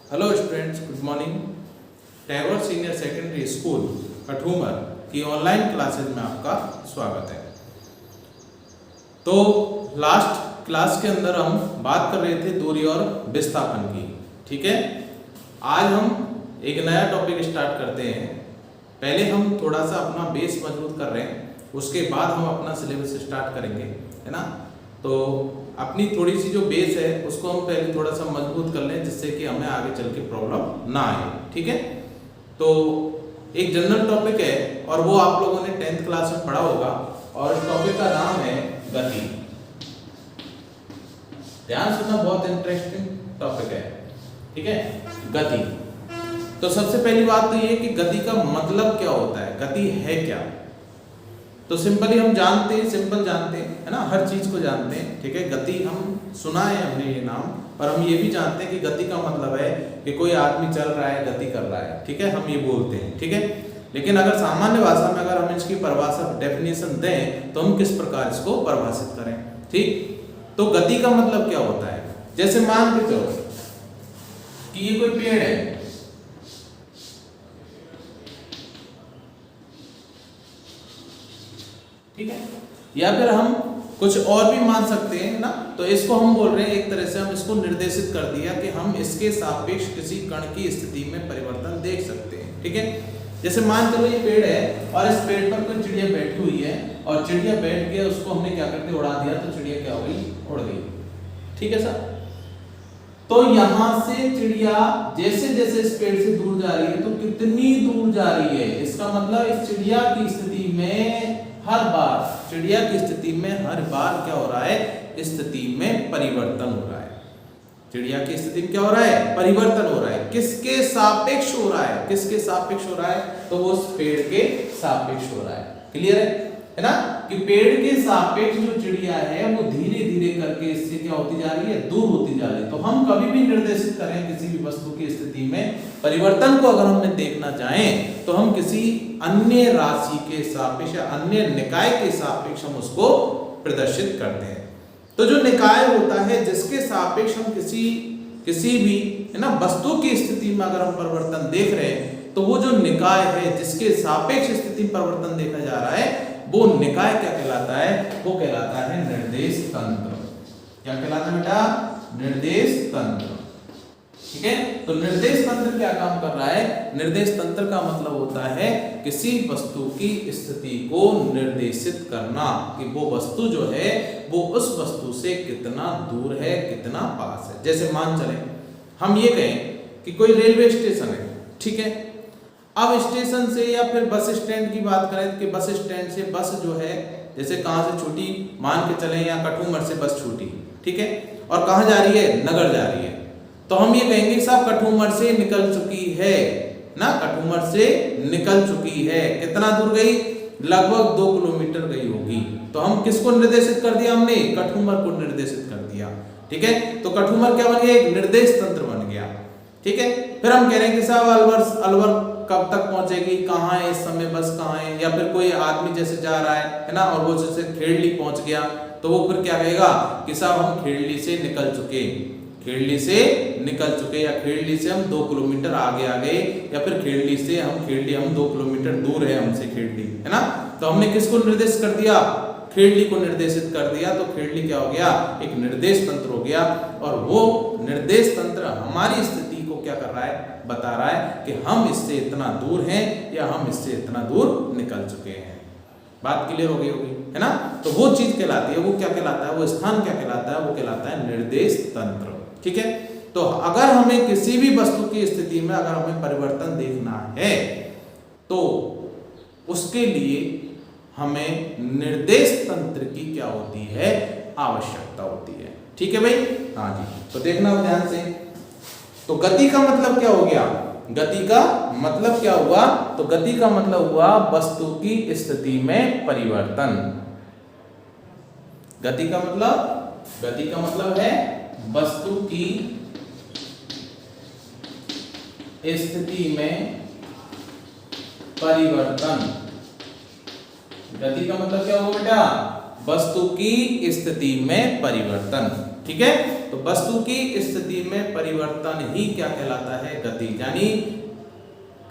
Hello students, good morning. Tagore senior secondary school Kathumar की online classes में आपका स्वागत है। तो लास्ट क्लास के अंदर हम बात कर रहे थे दूरी और विस्थापन की। ठीक है, आज हम एक नया टॉपिक स्टार्ट करते हैं। पहले हम थोड़ा सा अपना बेस मजबूत कर रहे हैं, उसके बाद हम अपना सिलेबस स्टार्ट करेंगे, है ना। तो अपनी थोड़ी सी जो बेस है उसको हम पहले थोड़ा सा मजबूत कर लें, जिससे कि हमें आगे चल के प्रॉब्लम ना आए। ठीक है, तो एक जनरल टॉपिक है और वो आप लोगों ने 10th क्लास में पढ़ा होगा, और इस टॉपिक का नाम है गति। ध्यान सुनना, बहुत इंटरेस्टिंग टॉपिक है। ठीक है, गति। तो सबसे पहली बात तो ये कि गति का मतलब क्या होता है, गति है क्या। तो सिंपली हम जानते हैं, सिंपल जानते हैं, है ना, हर चीज को जानते हैं। ठीक है, गति हम सुना है हमने ये नाम, और हम ये भी जानते हैं कि गति का मतलब है कि कोई आदमी चल रहा है, गति कर रहा है। ठीक है, हम ये बोलते हैं। ठीक है, लेकिन अगर सामान्य भाषा में अगर हम इसकी परिभाषा डेफिनेशन दें तो हम किस प्रकार इसको परिभाषित करें। ठीक, तो गति का मतलब क्या होता है। जैसे मान के चलो कि ये कोई पेड़ है, ठीक है, या फिर हम कुछ और भी मान सकते हैं ना। तो इसको हम बोल रहे हैं, एक तरह से हम इसको निर्देशित कर दिया कि हम इसके सापेक्ष किसी कण की स्थिति में परिवर्तन देख सकते हैं। ठीक है, जैसे मान चलो ये पेड़ है और इस पेड़ पर कोई चिड़िया बैठी हुई है, और चिड़िया बैठ के उसको हमने क्या करते उड़ा दिया, तो चिड़िया क्या हो गई, उड़ गई। ठीक है सर, तो यहां से चिड़िया जैसे जैसे इस पेड़ से दूर जा रही है, तो कितनी दूर जा रही है, इसका मतलब इस चिड़िया की स्थिति में हर बार, चिड़िया की स्थिति में हर बार क्या हो रहा है, स्थिति में परिवर्तन हो रहा है। चिड़िया की स्थिति में क्या हो रहा है, परिवर्तन हो रहा है। किसके सापेक्ष हो रहा है, किसके सापेक्ष हो रहा है, तो वो उस पेड़ के सापेक्ष हो रहा है। क्लियर है ना, कि पेड़ के सापेक्ष जो चिड़िया है वो धीरे धीरे करके इससे क्या होती जा रही है, दूर होती जा रही है। तो हम कभी भी निर्देशित करें किसी भी वस्तु की स्थिति में परिवर्तन को, अगर हमने देखना चाहें तो हम किसी अन्य राशि के सापेक्ष या अन्य निकाय के सापेक्ष हम उसको प्रदर्शित करते हैं। तो जो निकाय होता है जिसके सापेक्ष हम किसी भी, है ना, वस्तु की स्थिति में अगर हम परिवर्तन देख रहे हैं, तो वो जो निकाय है जिसके सापेक्ष स्थिति परिवर्तन देखा जा रहा है, वो निकाय क्या कहलाता है, वो कहलाता है निर्देश तंत्र। क्या कहलाता है बेटा, निर्देश तंत्र। ठीक है, तो निर्देश तंत्र क्या काम कर रहा है, निर्देश तंत्र का मतलब होता है किसी वस्तु की स्थिति को निर्देशित करना, कि वो वस्तु जो है वो उस वस्तु से कितना दूर है, कितना पास है। जैसे मान चले हम ये कहें कि कोई रेलवे स्टेशन है, ठीक है, अब स्टेशन से या फिर बस स्टैंड की बात करें कि बस स्टैंड से बस जो है, जैसे कहां से छूटी, मान के चले या कठूमर से बस छूटी, ठीक है, और कहां जा रही है, नगर जा रही है। तो हम ये कहेंगे साहब कठूमर से निकल चुकी है ना, कठूमर से निकल चुकी है। कितना दूर गई, लगभग 2 किलोमीटर गई होगी। तो हम किसको निर्देशित कर दिया, हमने कठूमर को निर्देशित कर दिया। ठीक है, तो कठूमर क्या बन गया, एक निर्देश तंत्र बन गया। ठीक है, फिर हम कह रहे हैं कि साहब अलवर कब तक पहुंचेगी, कहाँ है इस समय बस, कहाँ है, या फिर कोई आदमी जैसे जा रहा है ना, और वो जैसे खेड़ली पहुंच गया, तो वो फिर क्या कहेगा कि साहब हम खेड़ली से निकल चुके, खेड़ली से निकल चुके, या खेड़ली से हम 2 किलोमीटर आगे आ गए, या फिर खेड़ली से हम 2 किलोमीटर दूर है हमसे खेड़ली, है ना। तो हमने किसको निर्देश कर दिया, खेड़ली को निर्देशित कर दिया। तो खेड़ली क्या हो गया, एक निर्देश तंत्र हो गया, और वो निर्देश तंत्र हमारी स्थिति को क्या कर रहा है, बता रहा है कि हम इससे इतना दूर हैं या हम इससे इतना दूर निकल चुके हैं। बात क्लियर हो गई होगी, है ना। तो वो चीज कहलाती है, वो क्या कहलाता है, वो स्थान क्या कहलाता है, वो कहलाता है निर्देश तंत्र। ठीक है, तो अगर हमें किसी भी वस्तु की स्थिति में अगर हमें परिवर्तन देखना है, तो उसके लिए हमें निर्देश तंत्र की क्या होती है, आवश्यकता होती है। ठीक है भाई, हाँ जी। तो देखना ध्यान से, तो गति का मतलब क्या हो गया, गति का मतलब क्या हुआ, तो गति का मतलब हुआ वस्तु की स्थिति में परिवर्तन। गति का मतलब है वस्तु की स्थिति में परिवर्तन। गति का मतलब क्या हुआ बेटा, वस्तु की स्थिति में परिवर्तन। ठीक है, तो वस्तु की स्थिति में परिवर्तन ही क्या कहलाता है, गति। यानी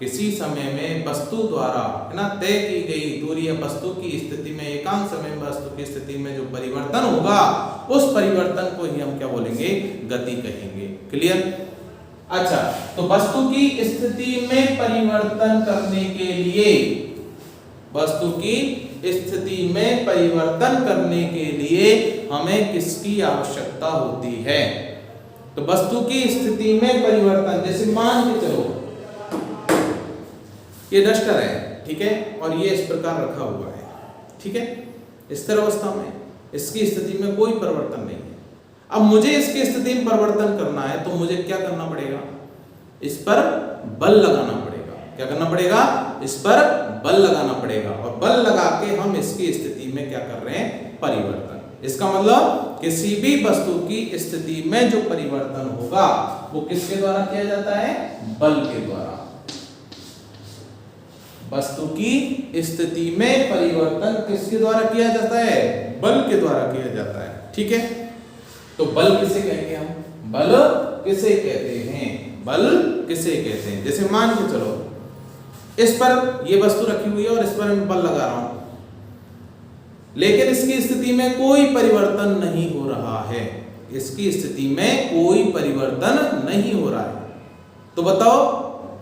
किसी समय में वस्तु द्वारा है ना तय की गई दूरी या वस्तु की स्थिति में एकांक समय में वस्तु की स्थिति में जो परिवर्तन होगा उस परिवर्तन को ही हम क्या बोलेंगे, गति कहेंगे। क्लियर। अच्छा, तो वस्तु की स्थिति में परिवर्तन करने के लिए, वस्तु की स्थिति में परिवर्तन करने के लिए हमें किसकी आवश्यकता होती है? तो वस्तु की स्थिति में परिवर्तन, जैसे मान के चलो ये डस्टर है, ठीक है, और ये इस प्रकार रखा हुआ है, ठीक है, स्थिर अवस्था में, इसकी स्थिति में कोई परिवर्तन नहीं है। अब मुझे इसकी स्थिति में परिवर्तन करना है तो मुझे क्या करना पड़ेगा, इस पर बल लगाना पड़ेगा। क्या करना पड़ेगा, इस पर बल लगाना पड़ेगा, और बल लगा के हम इसकी स्थिति में क्या कर रहे हैं, परिवर्तन। इसका मतलब किसी भी वस्तु की स्थिति में जो परिवर्तन होगा वो किसके द्वारा किया जाता है, बल के द्वारा। वस्तु की स्थिति में परिवर्तन किसके द्वारा किया जाता है, बल के द्वारा किया जाता है, ठीक है। तो बल किसे कहेंगे हम, बल किसे कहते हैं, बल किसे कहते हैं। जैसे मान के चलो इस पर ये वस्तु रखी हुई है और इस पर मैं बल लगा रहा हूं, लेकिन इसकी स्थिति में कोई परिवर्तन नहीं हो रहा है, इसकी स्थिति में कोई परिवर्तन नहीं हो रहा है। तो बताओ,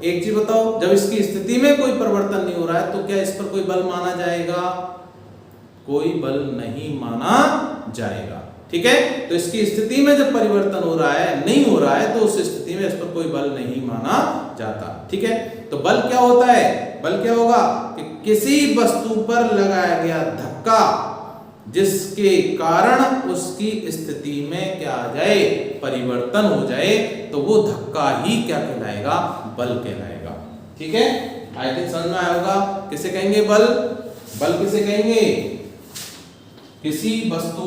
एक चीज बताओ, जब इसकी स्थिति में कोई परिवर्तन नहीं हो रहा है तो क्या इस पर कोई बल माना जाएगा, कोई बल नहीं माना जाएगा, ठीक है। तो इसकी स्थिति में जब परिवर्तन हो रहा है, नहीं हो रहा है, तो उस स्थिति में इस पर कोई बल नहीं माना जाता, ठीक है। तो बल क्या होता है, बल क्या होगा कि किसी वस्तु पर लगाया गया धक्का जिसके कारण उसकी स्थिति में क्या आ जाए, परिवर्तन हो जाए, तो वो धक्का ही क्या कहलाएगा, बल कहलाएगा, ठीक है। आई थिंक समझ में आया होगा किसे कहेंगे बल, बल किसे कहेंगे, किसी वस्तु,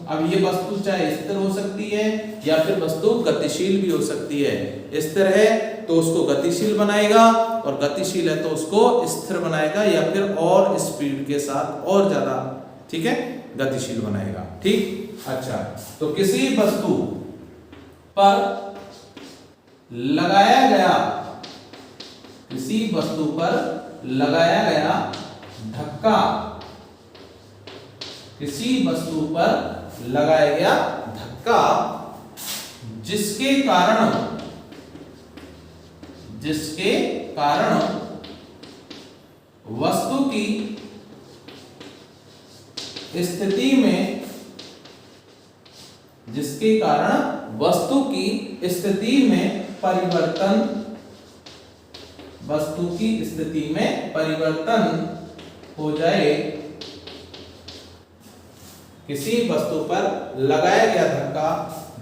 अब ये वस्तु चाहे स्थिर हो सकती है या फिर वस्तु गतिशील भी हो सकती है। स्थिर है तो उसको गतिशील बनाएगा और गतिशील है तो उसको स्थिर बनाएगा, या फिर और स्पीड के साथ और ज्यादा, ठीक है, गतिशील बनाएगा, ठीक। अच्छा, तो किसी वस्तु पर लगाया गया, किसी वस्तु पर लगाया गया धक्का, किसी वस्तु पर लगाया गया धक्का जिसके कारण वस्तु की स्थिति में, जिसके कारण वस्तु की स्थिति में परिवर्तन, वस्तु की स्थिति में परिवर्तन हो जाए, किसी वस्तु पर लगाया गया धक्का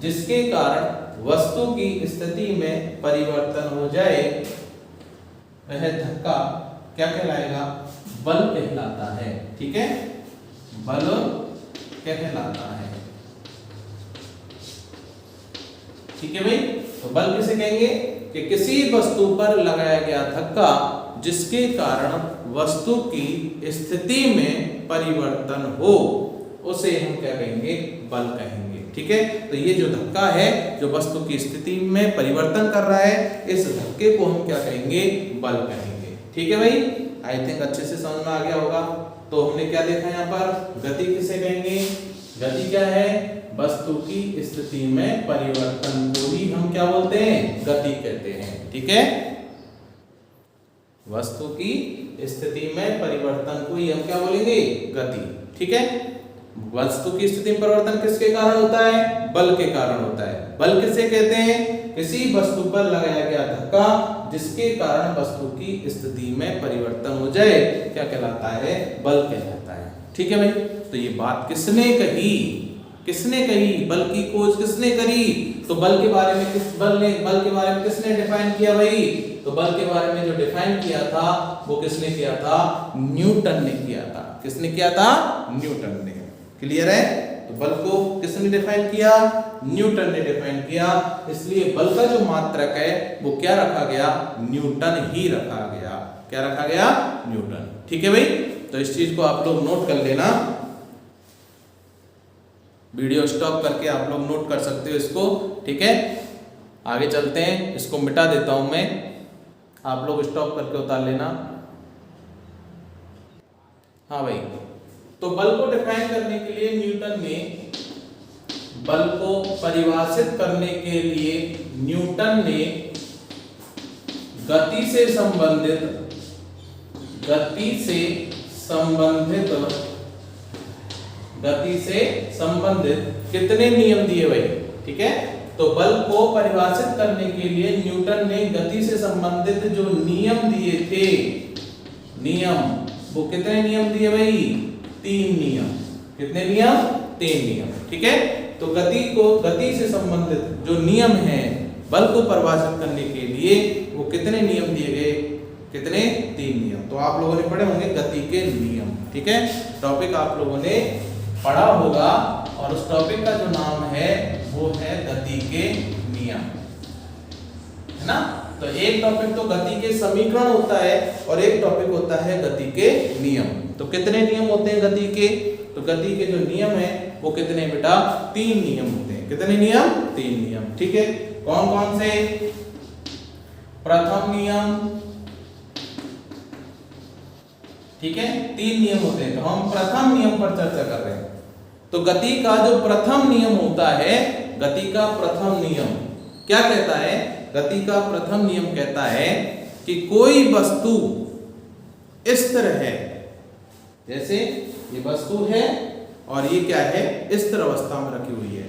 जिसके कारण वस्तु की स्थिति में परिवर्तन हो जाए, वह धक्का क्या कहलाएगा, बल कहलाता है, ठीक है, बल कहलाता है, ठीक है भाई। तो बल किसे कहेंगे कि किसी वस्तु पर लगाया गया धक्का जिसके कारण वस्तु की स्थिति में परिवर्तन हो, उसे हम क्या कहेंगे, बल कहेंगे, ठीक है। तो ये जो धक्का है जो वस्तु की स्थिति में परिवर्तन कर रहा है, इस धक्के को हम क्या कहेंगे, बल कहेंगे, ठीक है भाई। आई थिंक अच्छे से समझ में आ गया होगा। तो हमने क्या देखा यहाँ पर, गति किसे कहेंगे, गति क्या है, वस्तु की स्थिति में परिवर्तन को ही हम क्या बोलते हैं, गति कहते हैं, ठीक है। वस्तु की स्थिति में परिवर्तन को ही हम क्या बोलेंगे, गति, ठीक है। वस्तु की स्थिति में परिवर्तन किसके कारण होता है, बल के कारण होता है। बल किसे कहते हैं, किसी वस्तु पर लगाया गया धक्का जिसके कारण वस्तु की स्थिति में परिवर्तन हो जाए, क्या कहलाता है, बल कहलाता है, ठीक है भाई। तो ये बात किसने कही, किसने कही, बल की खोज किसने करी, तो बल के बारे में बल के बारे में किसने डिफाइन किया भाई, तो बल के बारे में जो डिफाइन किया था वो किसने किया था, न्यूटन ने किया था। किसने किया था, न्यूटन ने। क्लियर है। तो बल को किसने डिफाइन किया, न्यूटन ने डिफाइन किया। इसलिए बल का जो मात्रक है वो क्या रखा गया, न्यूटन ही रखा गया। क्या रखा गया, न्यूटन। ठीक है भाई। तो इस चीज को आप लोग नोट कर लेना। वीडियो स्टॉप करके आप लोग नोट कर सकते हो इसको, ठीक है। आगे चलते हैं, इसको मिटा देता हूं मैं, आप लोग स्टॉप करके उतार लेना। हाँ भाई, तो बल को डिफाइन करने के लिए न्यूटन ने, बल को परिभाषित करने के लिए न्यूटन ने गति से संबंधित कितने नियम दिए भाई, ठीक है। तो बल को परिभाषित करने के लिए न्यूटन ने गति से संबंधित जो नियम दिए थे, नियम, वो कितने नियम दिए भाई? 3 नियम। कितने नियम? 3 नियम, ठीक है। तो गति से संबंधित जो नियम है बल को परिभाषित करने के लिए, वो कितने नियम दिए गए? कितने? 3 नियम। तो आप लोगों ने पढ़े होंगे गति के नियम, ठीक है। टॉपिक आप लोगों ने पढ़ा होगा और उस टॉपिक का जो नाम है वो है गति के नियम, है ना। तो एक टॉपिक तो गति के समीकरण होता है और एक टॉपिक होता है गति के नियम। तो कितने नियम होते हैं गति के? तो गति के जो नियम है वो कितने बेटा? 3 नियम होते हैं। कितने नियम? 3 नियम, ठीक है। कौन कौन से? प्रथम नियम, ठीक है, 3 नियम होते हैं। तो हम प्रथम नियम पर चर्चा कर रहे हैं। तो गति का जो प्रथम नियम होता है, गति का प्रथम नियम क्या कहता है? गति का प्रथम नियम कहता है कि कोई वस्तु स्थिर है, जैसे ये वस्तु है और ये क्या है? स्थिर अवस्था में रखी हुई है,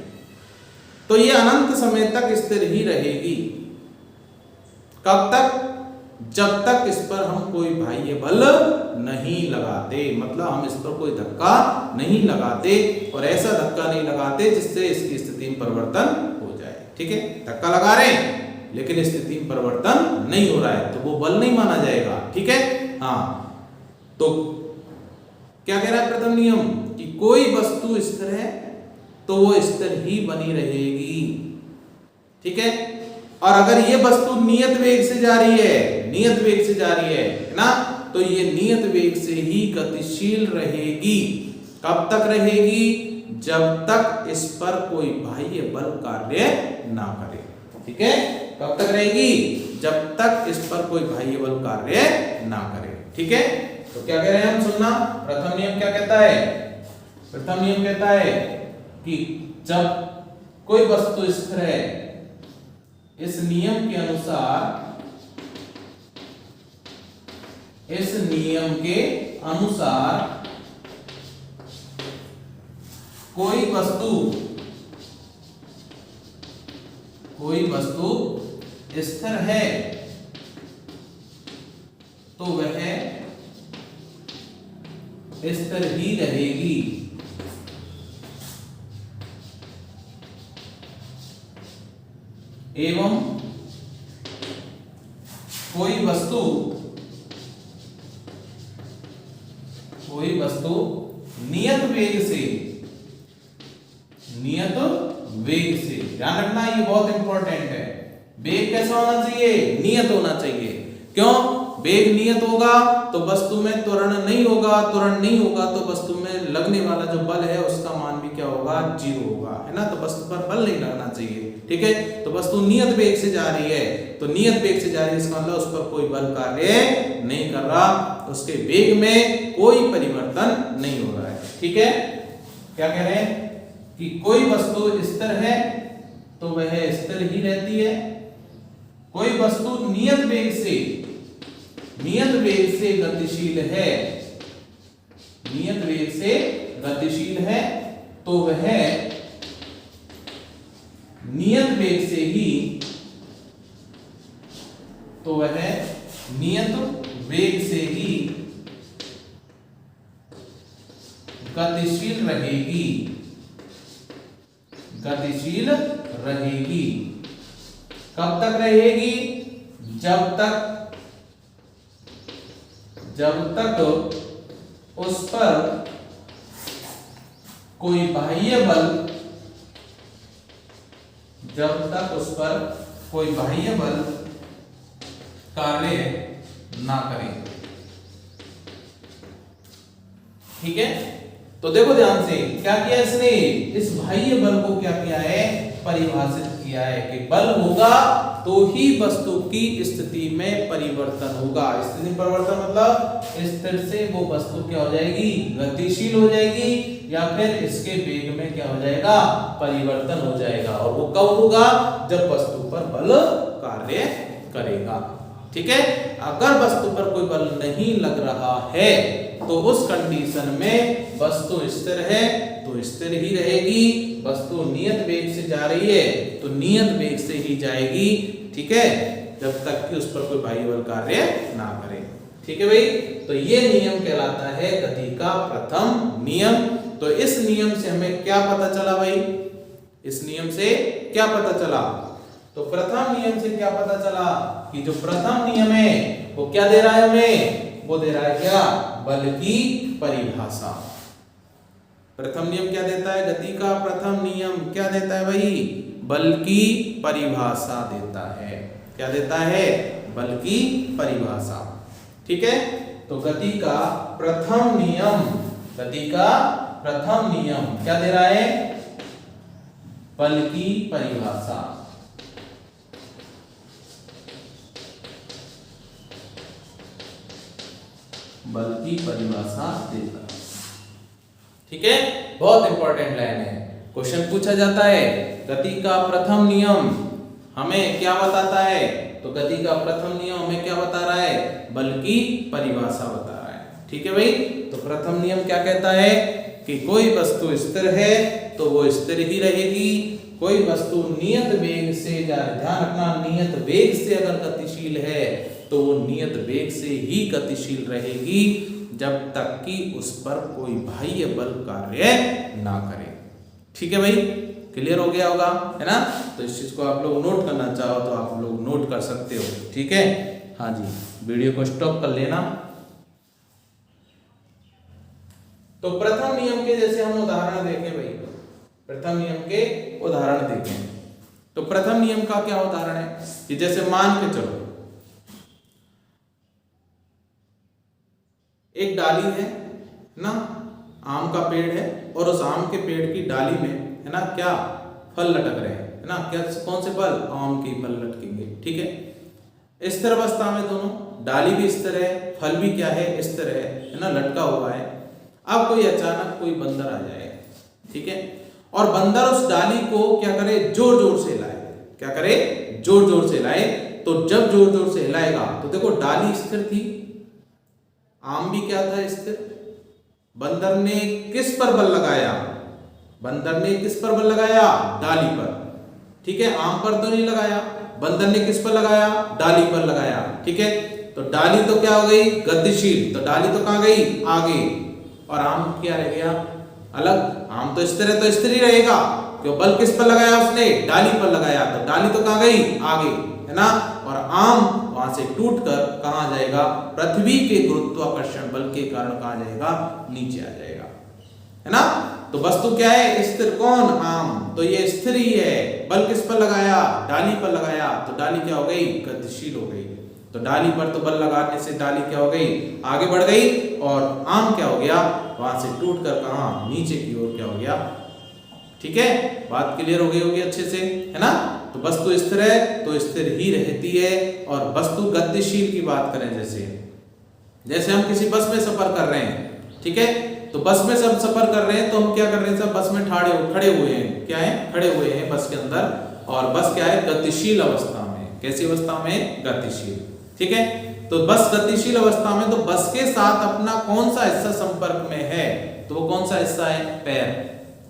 तो ये अनंत समय तक स्थिर ही रहेगी। कब तक? जब तक इस पर हम कोई बाह्य बल नहीं लगाते, मतलब हम इस पर कोई धक्का नहीं लगाते, और ऐसा धक्का नहीं लगाते जिससे इसकी स्थिति में परिवर्तन हो जाए, ठीक है। धक्का लगा रहे हैं लेकिन स्थिति में परिवर्तन नहीं हो रहा है तो वो बल नहीं माना जाएगा, ठीक है। हाँ, तो क्या कह रहा है प्रथम नियम? कि कोई वस्तु स्थिर है तो वो स्थिर ही बनी रहेगी, ठीक है। और अगर ये वस्तु नियत वेग से जा रही है, नियत वेग से जा रही है ना, तो ये नियत वेग से ही गतिशील रहेगी। कब तक रहेगी? जब तक इस पर कोई बाह्य बल कार्य ना करे, ठीक है। कब तक रहेगी? जब तक इस पर कोई बाह्य बल कार्य ना करे, ठीक है। तो क्या कह रहे हैं हम? सुनना, प्रथम नियम क्या कहता है? प्रथम नियम कहता है कि जब कोई वस्तु स्थिर है, इस नियम के अनुसार, इस नियम के अनुसार कोई वस्तु स्थिर है तो वह स्थिर ही रहेगी। एवं कोई वस्तु नियत वेग से, ध्यान रखना ये बहुत इंपॉर्टेंट है। वेग कैसा होना चाहिए? नियत होना चाहिए। क्यों? वेग नियत होगा तो वस्तु में त्वरण नहीं होगा, त्वरण नहीं होगा तो वस्तु में लगने वाला जो बल है उसका मान भी क्या होगा? 0 होगा, है ना। तो वस्तु पर बल नहीं लगना चाहिए, ठीक है। तो वस्तु नियत वेग से जा रही है, तो नियत वेग से जा रही है इसका मतलब उस पर कोई बल कार्य नहीं कर रहा, उसके वेग में कोई परिवर्तन नहीं हो रहा है, ठीक है। क्या कह रहे हैं? कि कोई वस्तु स्थिर है तो वह स्थिर ही रहती है। कोई वस्तु नियत वेग से गतिशील है, नियत वेग से गतिशील है तो वह नियत वेग से ही, तो वह नियत वेग से ही गतिशील रहेगी, गतिशील रहेगी। कब तक रहेगी? जब तक उस पर कोई बाह्य बल, जब तक उस पर कोई बाह्य बल कार्य ना करे, ठीक है। तो देखो ध्यान से क्या किया इसने, इस बाह्य बल को क्या किया है, परिभाषित किया है कि बल होगा तो ही वस्तु की स्थिति में परिवर्तन होगा। स्थिति परिवर्तन मतलब स्थिर से वो वस्तु क्या हो जाएगी, गतिशील हो जाएगी, या फिर इसके वेग में क्या हो जाएगा, परिवर्तन हो जाएगा। और वो कब होगा, जब वस्तु पर बल कार्य करेगा। ठीक है, अगर वस्तु पर कोई बल नहीं लग रहा है तो उस कंडीशन में वस्तु स्थिर है तो स्थिर ही रहेगी, वस्तु नियत वेग से जा रही है तो नियत वेग से ही जाएगी। ठीक है, जब तक कि उस पर कोई बाह्य बल कार्य ना करे। ठीक है भाई, तो ये नियम कहलाता है गति का प्रथम नियम। तो इस नियम से हमें क्या पता चला भाई, इस नियम से क्या पता चला, तो प्रथम नियम से क्या पता चला कि जो प्रथम नियम है वो क्या दे रहा है हमें, वो दे रहा है क्या, बल की परिभाषा। प्रथम नियम क्या देता है, गति का प्रथम नियम क्या देता है भाई, बल की परिभाषा देता है। क्या देता है, बल की परिभाषा। ठीक है, तो गति का प्रथम नियम, गति का प्रथम नियम क्या दे रहा है, बल की परिभाषा। बल की परिभाषा देता है। ठीक है, बहुत इंपॉर्टेंट लाइन है, क्वेश्चन पूछा जाता है गति का प्रथम नियम हमें क्या बताता है, तो गति का प्रथम नियम हमें क्या बता रहा है, बल की परिभाषा बता रहा है। ठीक है भाई, तो प्रथम नियम क्या कहता है कि कोई वस्तु स्थिर है तो वो स्थिर ही रहेगी, कोई वस्तु नियत वेग से, ध्यान रखना, नियत वेग से अगर गतिशील है तो वो नियत वेग से ही गतिशील रहेगी जब तक कि उस पर कोई बाह्य बल कार्य ना करे। ठीक है भाई, क्लियर हो गया होगा, है ना। तो इस चीज को आप लोग नोट करना चाहो तो आप लोग नोट कर सकते हो। ठीक है, हाँ जी, वीडियो को स्टॉप कर लेना। तो प्रथम नियम के जैसे हम उदाहरण देखें भाई, प्रथम नियम के उदाहरण देखें, तो प्रथम नियम का क्या उदाहरण है कि जैसे मान के चलो एक डाली है ना, आम का पेड़ है, और उस आम के पेड़ की डाली में है ना क्या फल लटक रहे हैं, है ना, क्या कौन से फल, आम के फल लटकेंगे। ठीक है, स्थिर अवस्था में दोनों, डाली भी स्थिर है, फल भी क्या है, स्थिर है ना, लटका हुआ है। अब कोई अचानक कोई बंदर आ जाए, ठीक है, और बंदर उस डाली को क्या करे, जोर जोर से हिलाए। क्या करे, जोर जोर से हिलाए। तो जब जोर जोर से हिलाएगा तो देखो डाली स्थिर थी, आम भी क्या था, स्थिर। बंदर ने किस पर बल लगाया, बंदर ने किस पर बल लगाया, डाली पर। ठीक है, आम पर तो नहीं लगाया, बंदर ने किस पर लगाया, डाली पर लगाया। ठीक है, तो डाली तो क्या हो गई, गतिशील, तो डाली तो कहां गई, आगे, और आम क्या रह गया, अलग। आम तो स्थिर है तो स्थिर ही रहेगा, क्यों, बल किस पर लगाया उसने, डाली पर लगाया, तो डाली तो कहां गई, आगे, है ना, और आम वहां से टूटकर कहां जाएगा, पृथ्वी के गुरुत्वाकर्षण बल के कारण कहां जाएगा, नीचे आ जाएगा, है ना। तो वस्तु क्या है, स्थिर, कौन, आम, तो ये स्थिर ही है। बल किस पर लगाया, डाली पर लगाया, तो डाली क्या हो गई, गतिशील हो गई। तो डाली पर तो बल लगाने से डाली क्या हो गई, आगे बढ़ गई, और आम क्या हो गया, वहां से टूटकर कहां, नीचे की ओर क्या हो गया। ठीक है, बात क्लियर हो गई होगी अच्छे से, है ना। तो वस्तु स्थिर है तो स्थिर ही रहती है, और वस्तु गतिशील की बात करें, जैसे हम किसी बस में सफर कर रहे हैं, ठीक है, तो बस में सब सफर कर रहे हैं तो हम क्या कर रहे हैं, सब बस में खड़े हुए हैं, क्या है, खड़े हुए हैं बस के अंदर, और बस क्या है, गतिशील अवस्था में। कैसी अवस्था में, गतिशील। ठीक है, तो बस गतिशील अवस्था में, तो बस के साथ अपना कौन सा हिस्सा संपर्क में है, तो वो कौन सा हिस्सा है, पैर।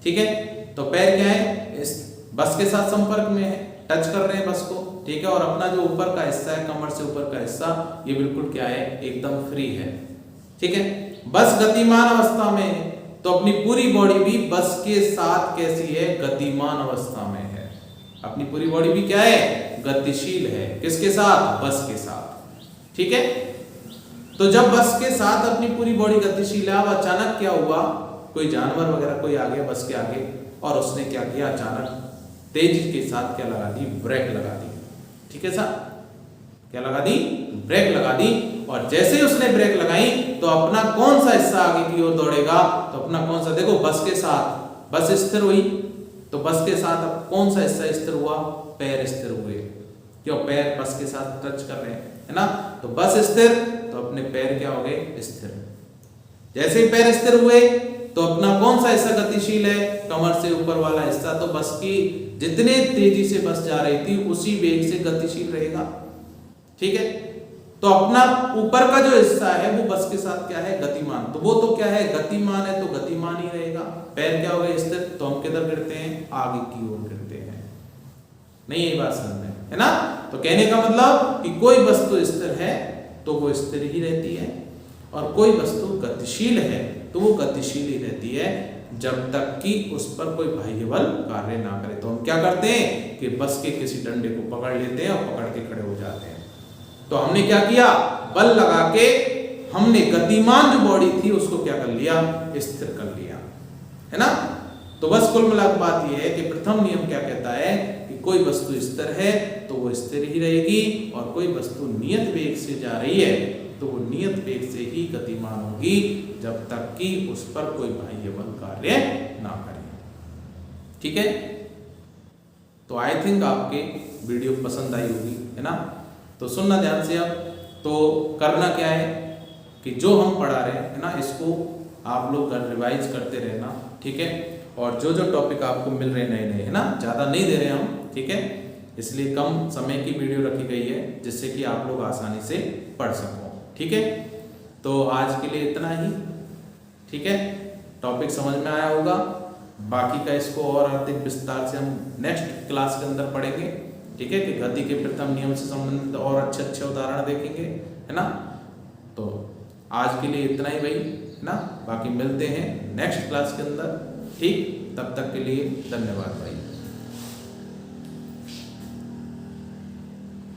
ठीक है, तो पैर क्या है, इस बस के साथ संपर्क में है, टच कर रहे हैं बस को। ठीक है, और अपना जो ऊपर का हिस्सा है, कमर से ऊपर का हिस्सा, ये बिल्कुल क्या है, एकदम फ्री है। ठीक है, बस गतिमान अवस्था में है तो अपनी पूरी बॉडी भी बस के साथ कैसी है, गतिमान अवस्था में है। अपनी पूरी बॉडी भी क्या है, गतिशील है, किसके साथ, बस के साथ। ठीक है, तो जब बस के साथ अपनी पूरी बॉडी गतिशील है, अब अचानक क्या हुआ, कोई जानवर वगैरह कोई आ गया बस के आगे, और उसने क्या किया, अचानक तेजी के साथ क्या लगा दी, ब्रेक लगा दी। ठीक है साहब, क्या लगा दी? ब्रेक लगा दी। और जैसे ही उसने ब्रेक लगाई तो अपना कौन सा हिस्सा आगे की ओर दौड़ेगा? तो अपना कौन सा, देखो बस के साथ बस स्थिर हुई, तो बस के साथ अब कौन सा हिस्सा स्थिर हुआ? पैर स्थिर हुए। क्यों? पैर बस के साथ टच कर रहे हैं, है ना? तो बस स्थिर, तो अपने पैर क्या हो गए? स्थिर। जैसे ही पैर स्थिर हुए तो अपना कौन सा हिस्सा गतिशील है? कमर से ऊपर वाला हिस्सा। तो बस की जितने तेजी से बस जा रही थी उसी वेग से गतिशील रहेगा। ठीक है, तो अपना ऊपर का जो हिस्सा है वो बस के साथ क्या है? गतिमान। तो वो तो क्या है? गतिमान है, तो गतिमान ही रहेगा। पैर क्या हो गए? स्थिर, तो हम किधर गिरते हैं? आगे की ओर गिरते हैं। नहीं, यही बात समझ में है ना? तो कहने का मतलब कि कोई वस्तु स्थिर है तो वो स्थिर ही रहती है, और कोई वस्तु गतिशील है तो वो गतिशील ही रहती है जब तक कि उस पर कोई बाह्य बल कार्य ना करे। तो हम क्या करते हैं कि बस के किसी डंडे को पकड़ लेते हैं और पकड़ के खड़े हो जाते हैं। तो हमने क्या किया? बल लगा के हमने गतिमान जो बॉडी थी उसको क्या कर लिया? स्थिर कर लिया, है ना? तो बस कुल मिलाकर बात यह है कि प्रथम नियम क्या कहता है कि कोई वस्तु स्थिर है तो वो स्थिर ही रहेगी, और कोई वस्तु नियत वेग से जा रही है तो वो नियत वेग से ही गतिमान होगी जब तक कि उस पर कोई बाह्य बल कार्य ना करे। ठीक है, तो आई थिंक आपके वीडियो पसंद आई होगी, है ना? तो सुनना ध्यान से। अब तो करना क्या है कि जो हम पढ़ा रहे हैं, है ना, इसको आप लोग रिवाइज करते रहना। ठीक है, और जो जो टॉपिक आपको मिल रहे नए नए, है ना, ज़्यादा नहीं दे रहे हम, ठीक है, इसलिए कम समय की वीडियो रखी गई है जिससे कि आप लोग आसानी से पढ़ सको। ठीक है, तो आज के लिए इतना ही। ठीक है, टॉपिक समझ में आया होगा। बाकी का इसको और अधिक विस्तार से हम नेक्स्ट क्लास के अंदर पढ़ेंगे। ठीक है, कि गति के प्रथम नियम से संबंधित और अच्छे अच्छे उदाहरण देखेंगे, है ना? तो आज के लिए इतना ही भाई, है ना? बाकी मिलते हैं नेक्स्ट क्लास के अंदर। ठीक, तब तक के लिए धन्यवाद भाई।